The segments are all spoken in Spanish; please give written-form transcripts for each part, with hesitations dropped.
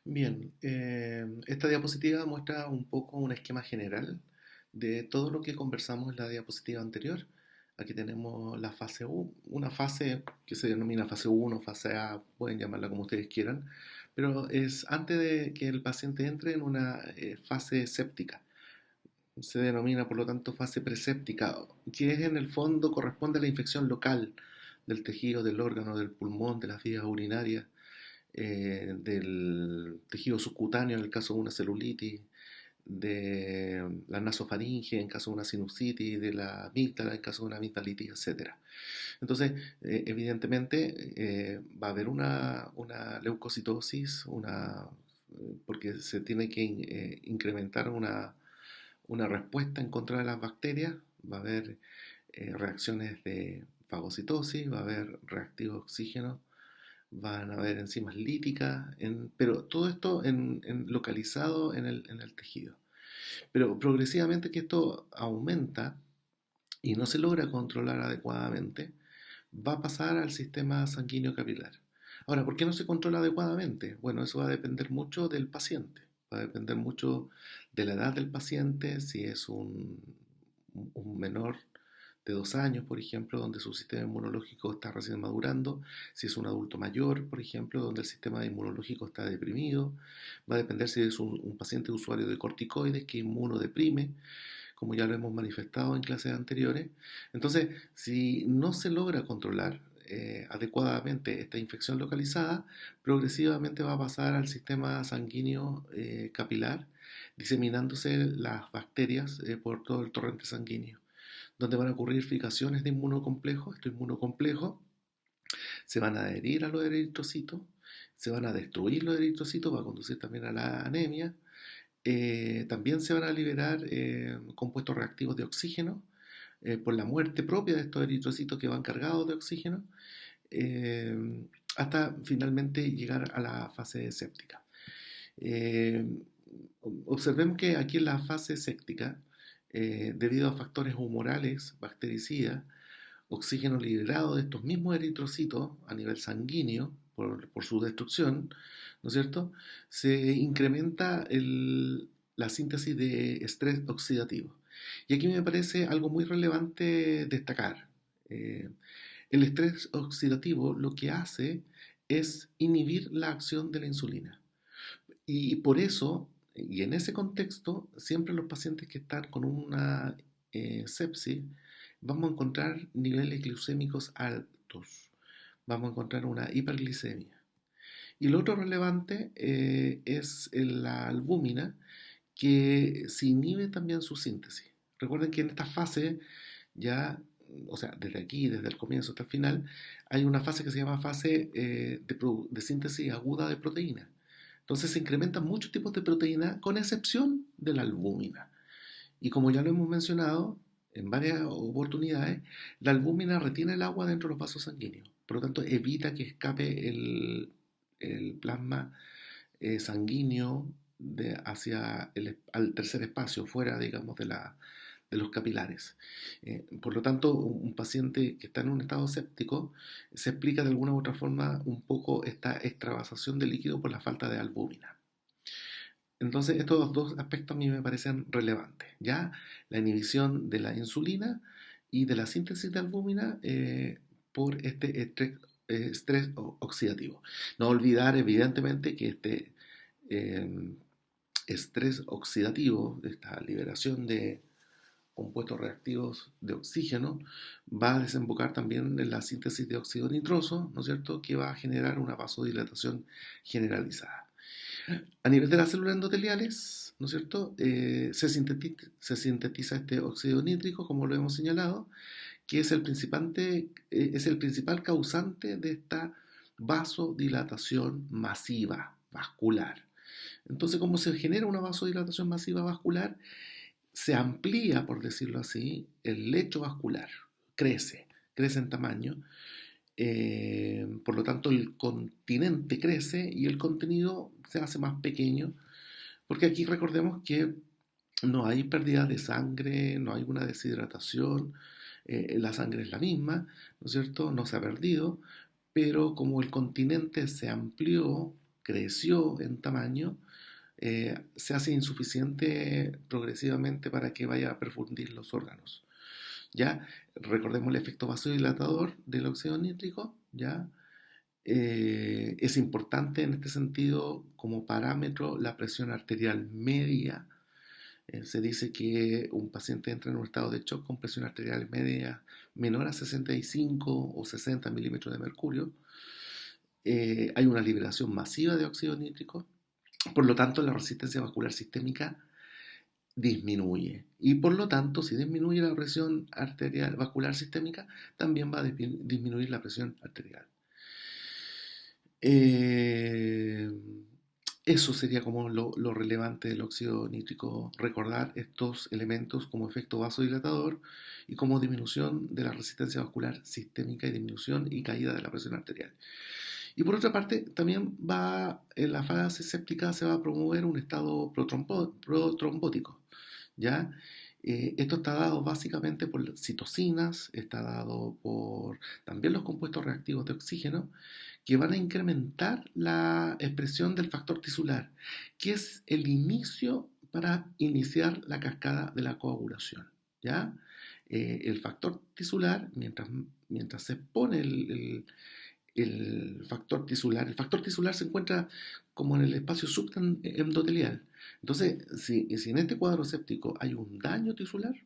Bien, esta diapositiva muestra un poco un esquema general de todo lo que conversamos en la diapositiva anterior. Aquí tenemos la fase U, una fase que se denomina fase 1, fase A, pueden llamarla como ustedes quieran, pero es antes de que el paciente entre en una fase séptica. Se denomina por lo tanto fase preséptica, que es en el fondo corresponde a la infección local del tejido, del órgano, del pulmón, de las vías urinarias, del tejido subcutáneo en el caso de una celulitis, de la nasofaringe en caso de una sinusitis, de la amígdala en caso de una amigdalitis, etcétera. Entonces, evidentemente, va a haber una leucocitosis, porque se tiene que incrementar una respuesta en contra de las bacterias, va a haber reacciones de fagocitosis, va a haber reactivos de oxígeno, van a haber enzimas líticas, pero todo esto localizado en el tejido. Pero progresivamente que esto aumenta y no se logra controlar adecuadamente, va a pasar al sistema sanguíneo capilar. Ahora, ¿por qué no se controla adecuadamente? Bueno, eso va a depender mucho del paciente, va a depender mucho de la edad del paciente, si es un menor de 2 años, por ejemplo, donde su sistema inmunológico está recién madurando, si es un adulto mayor, por ejemplo, donde el sistema inmunológico está deprimido, va a depender si es un paciente usuario de corticoides que inmunodeprime, como ya lo hemos manifestado en clases anteriores. Entonces, si no se logra controlar adecuadamente esta infección localizada, progresivamente va a pasar al sistema sanguíneo capilar, diseminándose las bacterias por todo el torrente sanguíneo, donde van a ocurrir fijaciones de inmunocomplejos. Estos inmunocomplejos se van a adherir a los eritrocitos, se van a destruir los eritrocitos, va a conducir también a la anemia. También se van a liberar compuestos reactivos de oxígeno por la muerte propia de estos eritrocitos que van cargados de oxígeno, eh, hasta finalmente llegar a la fase séptica. Eh, Observemos que aquí en la fase séptica, debido a factores humorales, bactericidas, oxígeno liberado de estos mismos eritrocitos a nivel sanguíneo por su destrucción, ¿no es cierto? Se incrementa la síntesis de estrés oxidativo. Y aquí me parece algo muy relevante destacar. Eh, el estrés oxidativo lo que hace es inhibir la acción de la insulina. Y por eso, y en ese contexto, siempre los pacientes que están con una sepsis, vamos a encontrar niveles glucémicos altos, vamos a encontrar una hiperglicemia. Y lo otro relevante es la albúmina, que se inhibe también su síntesis. Recuerden que en esta fase ya, o sea, desde aquí, desde el comienzo hasta el final, hay una fase que se llama fase de síntesis aguda de proteína. Entonces se incrementan muchos tipos de proteína con excepción de la albúmina. Y como ya lo hemos mencionado en varias oportunidades, la albúmina retiene el agua dentro de los vasos sanguíneos. Por lo tanto, evita que escape el plasma sanguíneo hacia al tercer espacio, fuera, digamos, de los capilares. Por lo tanto, un paciente que está en un estado séptico se explica de alguna u otra forma un poco esta extravasación de líquido por la falta de albúmina. Entonces, estos dos aspectos a mí me parecen relevantes. Ya la inhibición de la insulina y de la síntesis de albúmina por este estrés oxidativo. No olvidar, evidentemente, que este eh, estrés oxidativo, esta liberación de compuestos reactivos de oxígeno, va a desembocar también en la síntesis de óxido nitroso, ¿no es cierto?, que va a generar una vasodilatación generalizada. A nivel de las células endoteliales, ¿no es cierto?, se sintetiza este óxido nítrico, como lo hemos señalado, que es el principal causante de esta vasodilatación masiva vascular. Entonces, como se genera una vasodilatación masiva vascular, se amplía, por decirlo así, el lecho vascular, crece en tamaño, por lo tanto el continente crece y el contenido se hace más pequeño, porque aquí recordemos que no hay pérdida de sangre, no hay una deshidratación, la sangre es la misma, ¿no es cierto? No se ha perdido, pero como el continente se amplió creció en tamaño, se hace insuficiente progresivamente para que vaya a perfundir los órganos. ¿Ya? Recordemos el efecto vasodilatador del óxido nítrico, ¿ya? Es importante en este sentido como parámetro la presión arterial media. Se dice que un paciente entra en un estado de shock con presión arterial media menor a 65 o 60 milímetros de mercurio. Hay una liberación masiva de óxido nítrico, por lo tanto la resistencia vascular sistémica disminuye. Y por lo tanto, si disminuye la presión arterial vascular sistémica, también va a disminuir la presión arterial. Eh, Eso sería como lo relevante del óxido nítrico, recordar estos elementos como efecto vasodilatador y como disminución de la resistencia vascular sistémica y disminución y caída de la presión arterial. Y por otra parte, también en la fase séptica se va a promover un estado protrombótico, ¿ya? Esto está dado básicamente por citocinas, está dado por también los compuestos reactivos de oxígeno, que van a incrementar la expresión del factor tisular, que es el inicio para iniciar la cascada de la coagulación, ¿ya? El factor tisular, mientras se pone el factor tisular se encuentra como en el espacio subendotelial. Entonces, si en este cuadro séptico hay un daño tisular,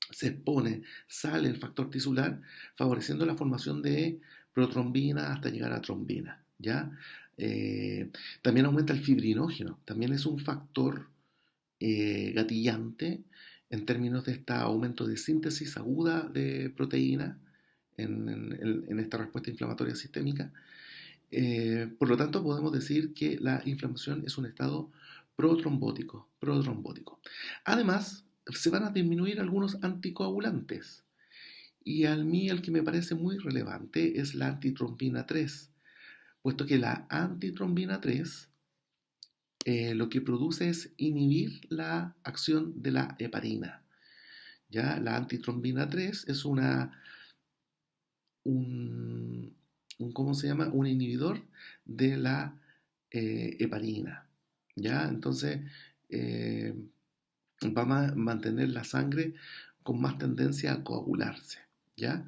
se expone, sale el factor tisular, favoreciendo la formación de protrombina hasta llegar a trombina, ¿ya? También aumenta el fibrinógeno, también es un factor gatillante en términos de este aumento de síntesis aguda de proteína en esta respuesta inflamatoria sistémica. Por lo tanto, podemos decir que la inflamación es un estado protrombótico. Además, se van a disminuir algunos anticoagulantes. Y a mí el que me parece muy relevante es la antitrombina 3, puesto que la antitrombina 3 lo que produce es inhibir la acción de la heparina. ¿Ya? La antitrombina 3 es ¿cómo se llama? Un inhibidor de la heparina. ¿Ya? Entonces, va a mantener la sangre con más tendencia a coagularse, ¿ya?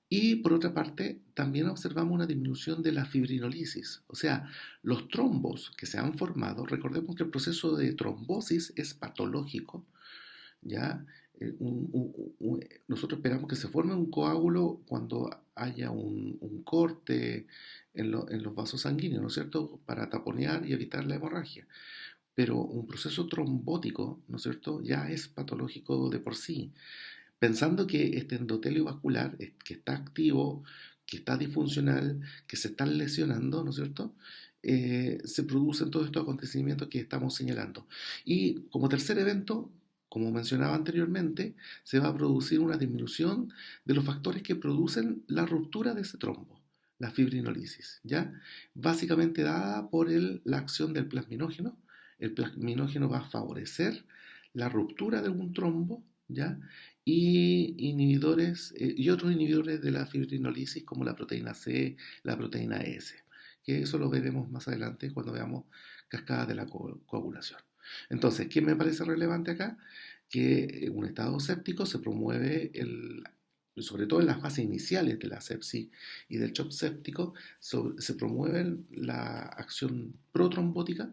Y por otra parte, también observamos una disminución de la fibrinolisis, o sea, los trombos que se han formado, recordemos que el proceso de trombosis es patológico, ¿ya? Nosotros esperamos que se forme un coágulo cuando haya un corte en los vasos sanguíneos, ¿no es cierto?, para taponear y evitar la hemorragia. Pero un proceso trombótico, ¿no es cierto?, ya es patológico de por sí. Pensando que este endotelio vascular, que está activo, que está disfuncional, que se están lesionando, ¿no es cierto?, se producen todos estos acontecimientos que estamos señalando. Y como tercer evento, como mencionaba anteriormente, se va a producir una disminución de los factores que producen la ruptura de ese trombo, la fibrinolisis, ¿ya? Básicamente dada por la acción del plasminógeno. El plasminógeno va a favorecer la ruptura de un trombo, ¿ya? Y inhibidores y otros inhibidores de la fibrinolisis como la proteína C, la proteína S, que eso lo veremos más adelante cuando veamos cascadas de la coagulación. Entonces, ¿qué me parece relevante acá? Que en un estado séptico se promueve sobre todo en las fases iniciales de la sepsis y del shock séptico, se promueve la acción protrombótica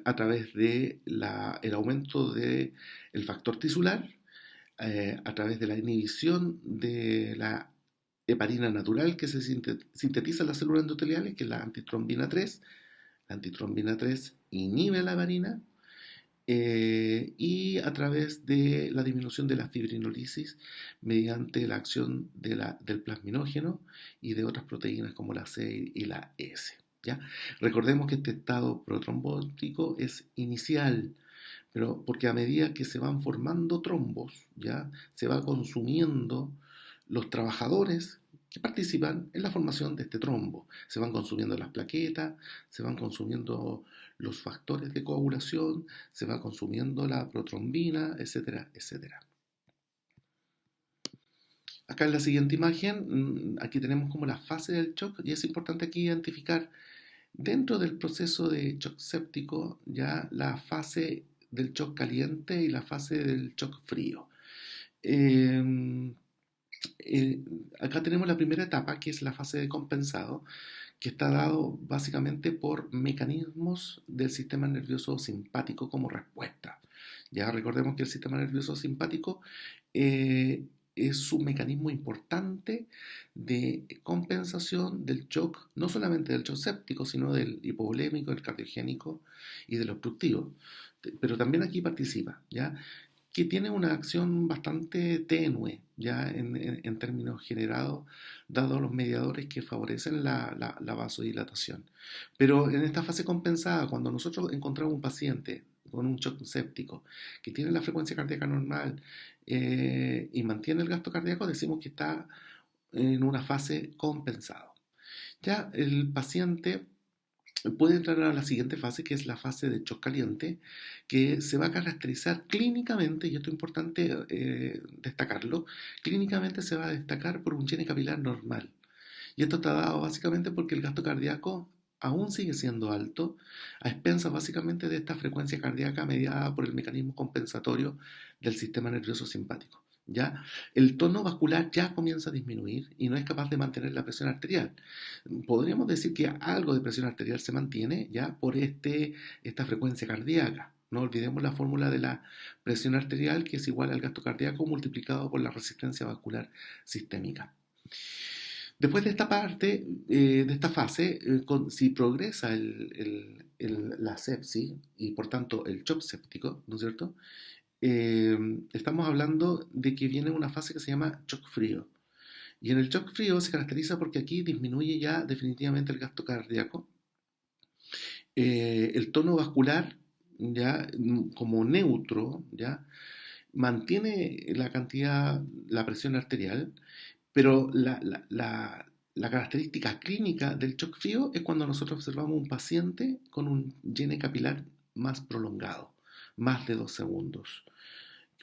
a través de el aumento del factor tisular, a través de la inhibición de la heparina natural que se sintetiza en las células endoteliales, que es la antitrombina 3. La antitrombina 3 inhibe la heparina y a través de la disminución de la fibrinolisis mediante la acción del plasminógeno y de otras proteínas como la C y la S. ¿Ya? Recordemos que este estado protrombótico es inicial, pero porque a medida que se van formando trombos, ¿ya? Se va consumiendo los trabajadores que participan en la formación de este trombo. Se van consumiendo las plaquetas, se van consumiendo los factores de coagulación, se va consumiendo la protrombina, etcétera, etcétera. Acá en la siguiente imagen, aquí tenemos como la fase del shock y es importante aquí identificar dentro del proceso de shock séptico ya la fase del shock caliente y la fase del shock frío. Eh, eh, Acá tenemos la primera etapa, que es la fase de compensado, que está dado básicamente por mecanismos del sistema nervioso simpático como respuesta. Ya recordemos que el sistema nervioso simpático eh, es un mecanismo importante de compensación del shock, no solamente del shock séptico, sino del hipovolémico, del cardiogénico y del obstructivo. Pero también aquí participa, ¿ya? Que tiene una acción bastante tenue, ya en términos generados, dado los mediadores que favorecen la vasodilatación. Pero en esta fase compensada, cuando nosotros encontramos un paciente con un shock séptico que tiene la frecuencia cardíaca normal y mantiene el gasto cardíaco, decimos que está en una fase compensada. Ya el paciente puede entrar a la siguiente fase, que es la fase de shock caliente, que se va a caracterizar clínicamente, y esto es importante destacarlo, clínicamente se va a destacar por un llene capilar normal. Y esto está dado básicamente porque el gasto cardíaco aún sigue siendo alto, a expensas básicamente de esta frecuencia cardíaca mediada por el mecanismo compensatorio del sistema nervioso simpático. ¿Ya? El tono vascular ya comienza a disminuir y no es capaz de mantener la presión arterial. Podríamos decir que algo de presión arterial se mantiene ya por esta frecuencia cardíaca. No olvidemos la fórmula de la presión arterial, que es igual al gasto cardíaco multiplicado por la resistencia vascular sistémica. Después de esta parte, de esta fase, si progresa la sepsis y por tanto el shock séptico, ¿no es cierto? Estamos hablando de que viene una fase que se llama shock frío. Y en el shock frío se caracteriza porque aquí disminuye ya definitivamente el gasto cardíaco, el tono vascular ya como neutro, ya mantiene la cantidad, la presión arterial, pero la característica clínica del shock frío es cuando nosotros observamos un paciente con un llene capilar más prolongado, más de 2 segundos,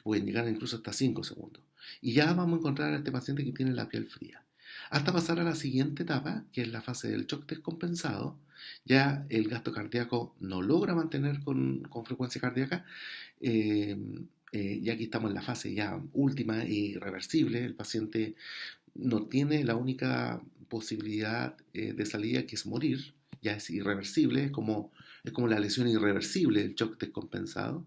pueden llegar incluso hasta 5 segundos. Y ya vamos a encontrar a este paciente que tiene la piel fría. Hasta pasar a la siguiente etapa, que es la fase del shock descompensado, ya el gasto cardíaco no logra mantener con frecuencia cardíaca, eh, y aquí estamos en la fase ya última y irreversible, el paciente no tiene la única posibilidad de salida que es morir, ya es irreversible, es como la lesión irreversible del shock descompensado.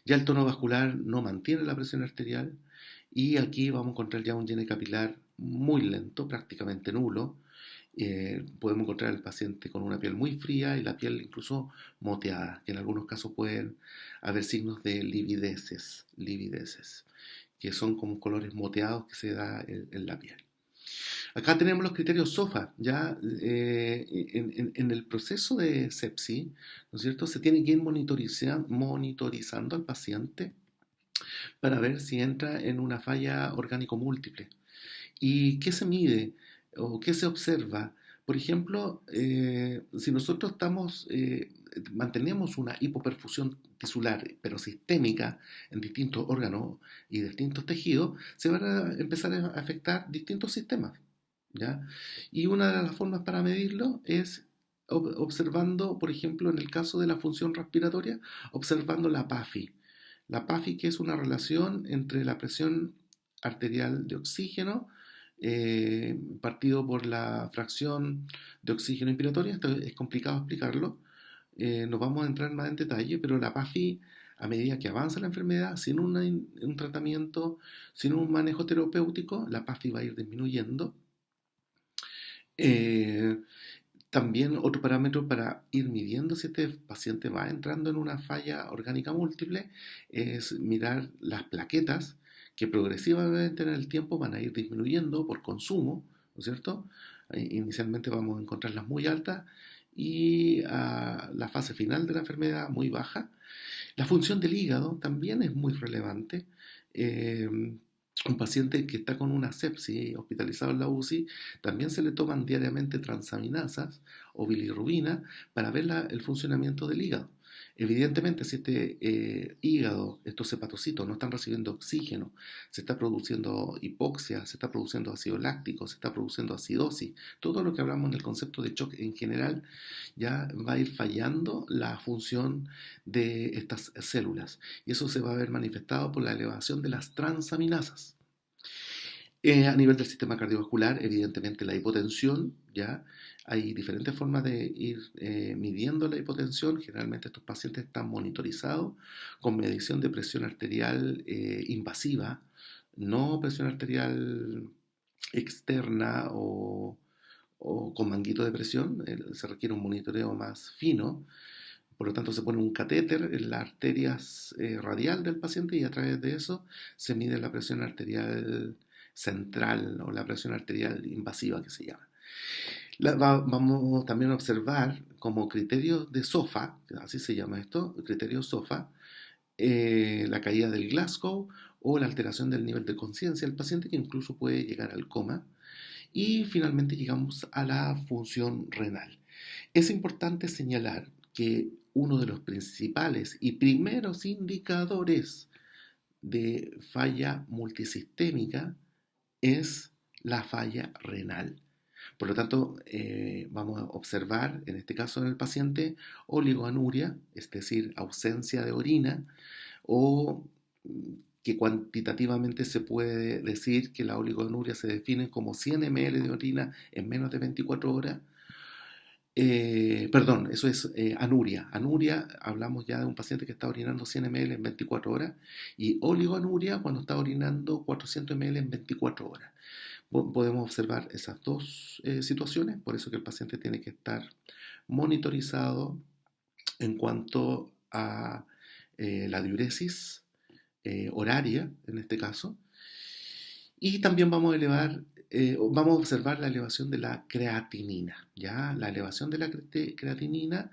Ya el tono vascular no mantiene la presión arterial y aquí vamos a encontrar ya un llene capilar muy lento, prácticamente nulo. Podemos encontrar al paciente con una piel muy fría y la piel incluso moteada, que en algunos casos pueden haber signos de livideces, que son como colores moteados que se da en la piel. Acá tenemos los criterios SOFA, ya en el proceso de sepsis, ¿no es cierto? Se tiene que ir monitorizando al paciente para ver si entra en una falla orgánico múltiple. ¿Y qué se mide o qué se observa? Por ejemplo, si nosotros mantenemos una hipoperfusión tisular, pero sistémica en distintos órganos y distintos tejidos, se van a empezar a afectar distintos sistemas. ¿Ya? Y una de las formas para medirlo es observando, por ejemplo, en el caso de la función respiratoria, observando la PAFI. La PAFI, que es una relación entre la presión arterial de oxígeno partido por la fracción de oxígeno inspiratoria. Esto es complicado explicarlo, nos vamos a entrar más en detalle, pero la PAFI, a medida que avanza la enfermedad, sin un tratamiento, sin un manejo terapéutico, la PAFI va a ir disminuyendo. Eh, También otro parámetro para ir midiendo si este paciente va entrando en una falla orgánica múltiple es mirar las plaquetas que progresivamente en el tiempo van a ir disminuyendo por consumo, ¿no es cierto? Inicialmente vamos a encontrarlas muy altas y a la fase final de la enfermedad muy baja. La función del hígado también es muy relevante. Eh, un paciente que está con una sepsis hospitalizado en la UCI, también se le toman diariamente transaminasas o bilirrubina para ver el funcionamiento del hígado. Evidentemente, si este hígado, estos hepatocitos no están recibiendo oxígeno, se está produciendo hipoxia, se está produciendo ácido láctico, se está produciendo acidosis, todo lo que hablamos en el concepto de shock en general, ya va a ir fallando la función de estas células. Y eso se va a ver manifestado por la elevación de las transaminasas. A nivel del sistema cardiovascular, evidentemente la hipotensión, ya hay diferentes formas de ir midiendo la hipotensión. Generalmente estos pacientes están monitorizados con medición de presión arterial invasiva, no presión arterial externa o con manguito de presión. Se requiere un monitoreo más fino. Por lo tanto, se pone un catéter en las arterias radial del paciente y a través de eso se mide la presión arterial central o la presión arterial invasiva que se llama. Vamos también a observar como criterio de SOFA, así se llama esto, criterio SOFA, la caída del Glasgow o la alteración del nivel de conciencia del paciente, que incluso puede llegar al coma. Y finalmente llegamos a la función renal. Es importante señalar que uno de los principales y primeros indicadores de falla multisistémica es la falla renal. Por lo tanto, vamos a observar, en este caso en el paciente, oligoanuria, es decir, ausencia de orina, o que cuantitativamente se puede decir que la oligoanuria se define como 100 ml de orina en menos de 24 horas. Perdón, eso es anuria. Anuria, hablamos ya de un paciente que está orinando 100 ml en 24 horas, y oligoanuria cuando está orinando 400 ml en 24 horas. Podemos observar esas dos situaciones, por eso que el paciente tiene que estar monitorizado en cuanto a la diuresis horaria, en este caso, y también vamos a observar la elevación de la creatinina. ¿Ya? La elevación de la creatinina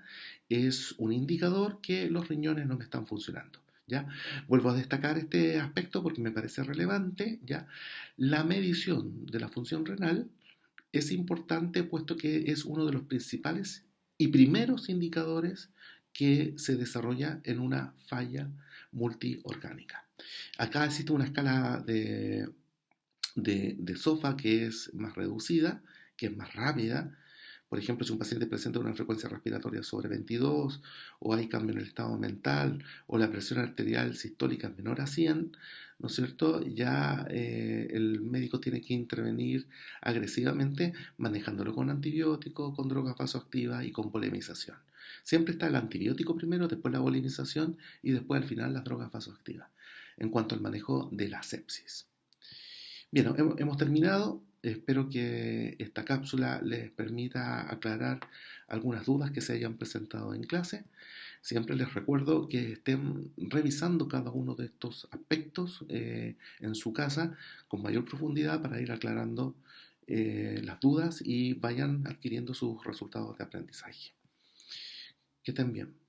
es un indicador que los riñones no me están funcionando. ¿Ya? Vuelvo a destacar este aspecto porque me parece relevante. ¿Ya? La medición de la función renal es importante puesto que es uno de los principales y primeros indicadores que se desarrolla en una falla multiorgánica. Acá existe una escala de SOFA que es más reducida, que es más rápida. Por ejemplo, si un paciente presenta una frecuencia respiratoria sobre 22, o hay cambio en el estado mental, o la presión arterial sistólica es menor a 100, ¿no es cierto? Ya el médico tiene que intervenir agresivamente, manejándolo con antibióticos, con drogas vasoactivas y con polemización. Siempre está el antibiótico primero, después la polemización y después al final las drogas vasoactivas, en cuanto al manejo de la sepsis. Bien, hemos terminado. Espero que esta cápsula les permita aclarar algunas dudas que se hayan presentado en clase. Siempre les recuerdo que estén revisando cada uno de estos aspectos en su casa con mayor profundidad para ir aclarando las dudas y vayan adquiriendo sus resultados de aprendizaje. Que estén bien.